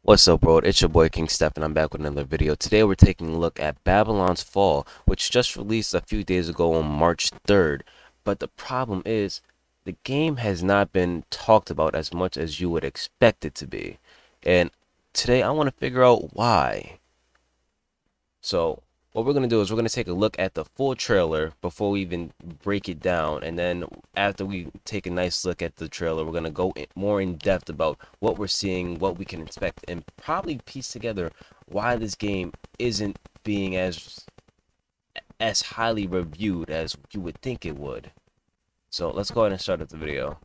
What's up, world? It's your boy King Steph, and I'm back with another video. Today we're taking a look at Babylon's Fall, which just released a few days ago on March 3rd. But the problem is, the game has not been talked about as much as you would expect it to be. And today I want to figure out why. So what we're going to do is we're going to take a look at the full trailer before we even break it down, and then after we take a nice look at the trailer, we're going to go more in depth about what we're seeing, what we can expect, and probably piece together why this game isn't being as highly reviewed as you would think it would. So let's go ahead and start up the video.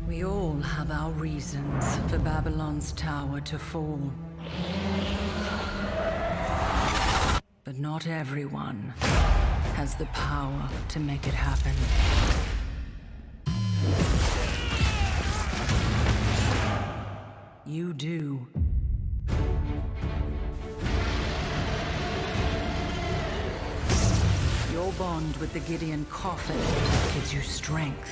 We all have our reasons for Babylon's tower to fall. But not everyone has the power to make it happen. You do. Your bond with the Gideon Coffin gives you strength.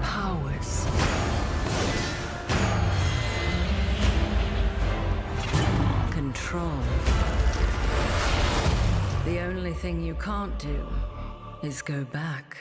Powers. Control. The only thing you can't do is go back.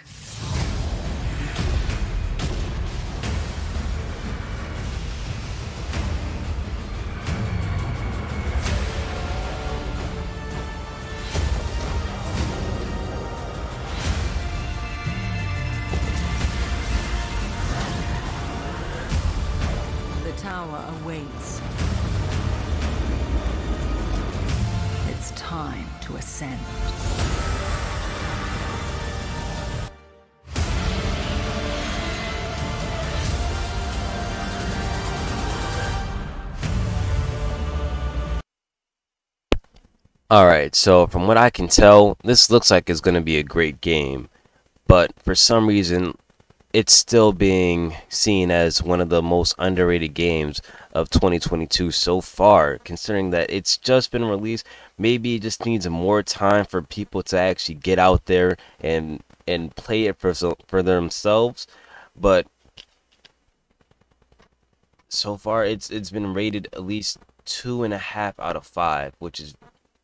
The tower awaits. It's time to ascend. Alright, so from what I can tell, this looks like it's going to be a great game, but for some reason it's still being seen as one of the most underrated games of 2022 so far, considering that it's just been released. Maybe it just needs more time for people to actually get out there and play it for themselves. But so far it's been rated at least 2.5 out of 5, which is,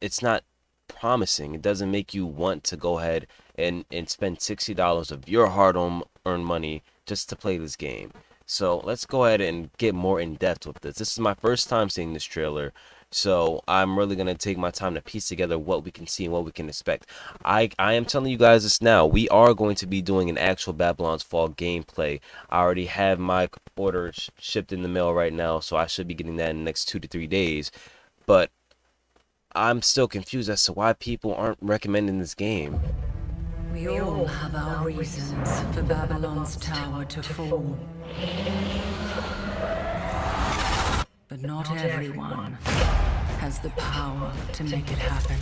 it's not promising. It doesn't make you want to go ahead and spend $60 of your hard-earned money just to play this game. So let's go ahead and get more in depth with this. This is my first time seeing this trailer, so I'm really gonna take my time to piece together what we can see and what we can expect. I am telling you guys this now. We are going to be doing an actual Babylon's Fall gameplay. I already have my order shipped in the mail right now, so I should be getting that in the next 2 to 3 days. But I'm still confused as to why people aren't recommending this game. We all have our reasons for Babylon's tower to fall. But not everyone has the power to make it happen.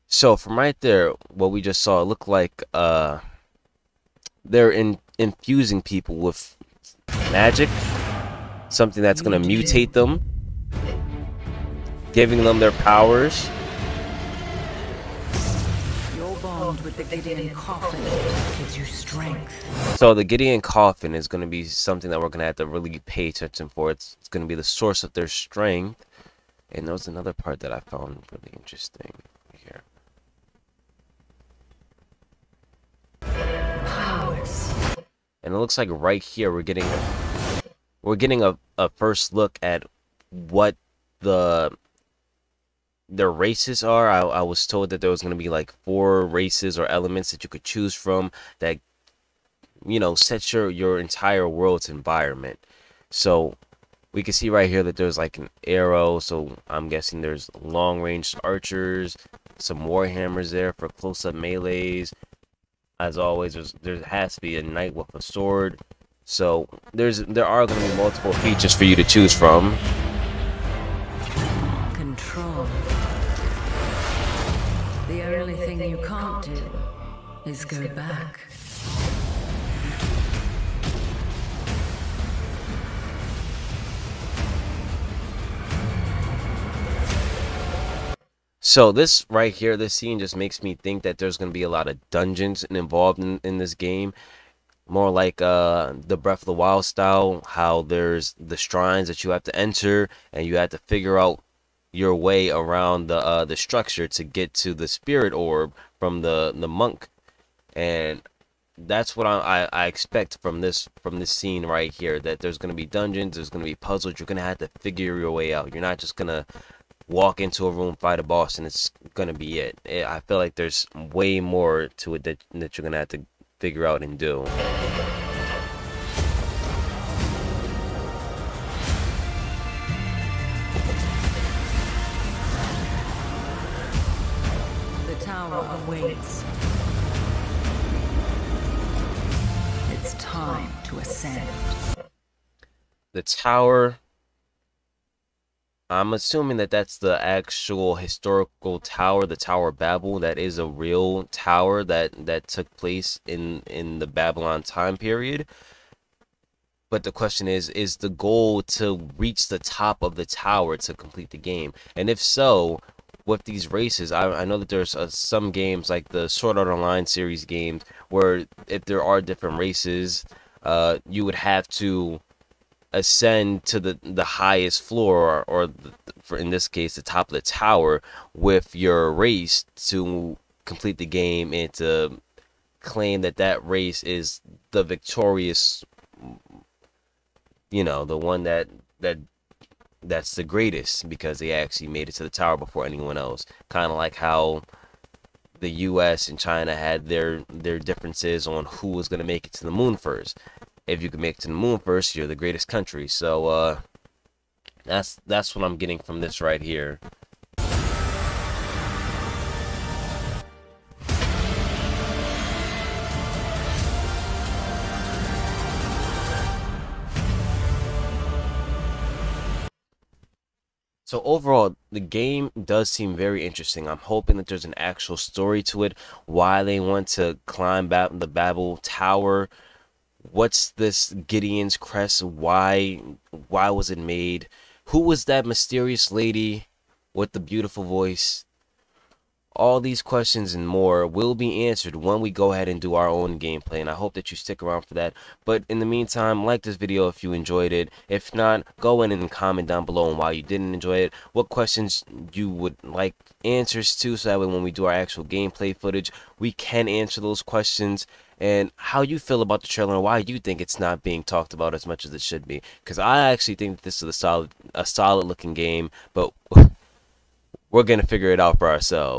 So from right there, what we just saw, it looked like they're infusing people with magic, something that's going to mutate them, giving them their powers. Your bond with the Gideon Coffin gives you strength. So the Gideon Coffin is going to be something that we're going to have to really pay attention for. It's going to be the source of their strength. And there was another part that I found really interesting here. Powers. And it looks like right here we're getting a first look at what their races are. I was told that there was going to be like 4 races or elements that you could choose from that, you know, sets your entire world's environment. So we can see right here that there's like an arrow, so I'm guessing there's long range archers, some warhammers there for close-up melees. As always, there has to be a knight with a sword. So there are going to be multiple features for you to choose from. Control. The only thing you can't do is go back. So this right here, this scene just makes me think that there's going to be a lot of dungeons involved in this game. More like the Breath of the Wild style, how there's the shrines that you have to enter and you have to figure out your way around the structure to get to the spirit orb from the monk. And that's what I expect from this scene right here, that there's going to be dungeons, there's going to be puzzles, you're going to have to figure your way out. You're not just going to walk into a room, fight a boss, and it's going to be it. I feel like there's way more to it that you're going to have to figure out and do. The tower awaits. It's time to ascend. The tower, I'm assuming that that's the actual historical tower, the Tower of Babel. That is a real tower that took place in the Babylon time period. But the question is the goal to reach the top of the tower to complete the game? And if so, with these races, I know that there's some games like the Sword Art Online series games where if there are different races, you would have to ascend to the highest floor, or for in this case the top of the tower, with your race to complete the game and to claim that that race is the victorious, you know, the one that's the greatest because they actually made it to the tower before anyone else. Kind of like how the US and China had their differences on who was going to make it to the moon first. If you can make it to the moon first, you're the greatest country. So that's what I'm getting from this right here. So overall, the game does seem very interesting. I'm hoping that there's an actual story to it, why they want to climb back the Babel Tower. What's this Gideon's crest? Why was it made? Who was that mysterious lady with the beautiful voice? All these questions and more will be answered when we go ahead and do our own gameplay, and I hope that you stick around for that. But in the meantime, like this video if you enjoyed it. If not, go in and comment down below on why you didn't enjoy it, what questions you would like answers to, so that way when we do our actual gameplay footage, we can answer those questions, and how you feel about the trailer and why you think it's not being talked about as much as it should be. Because I actually think that this is a solid looking game, but we're gonna figure it out for ourselves.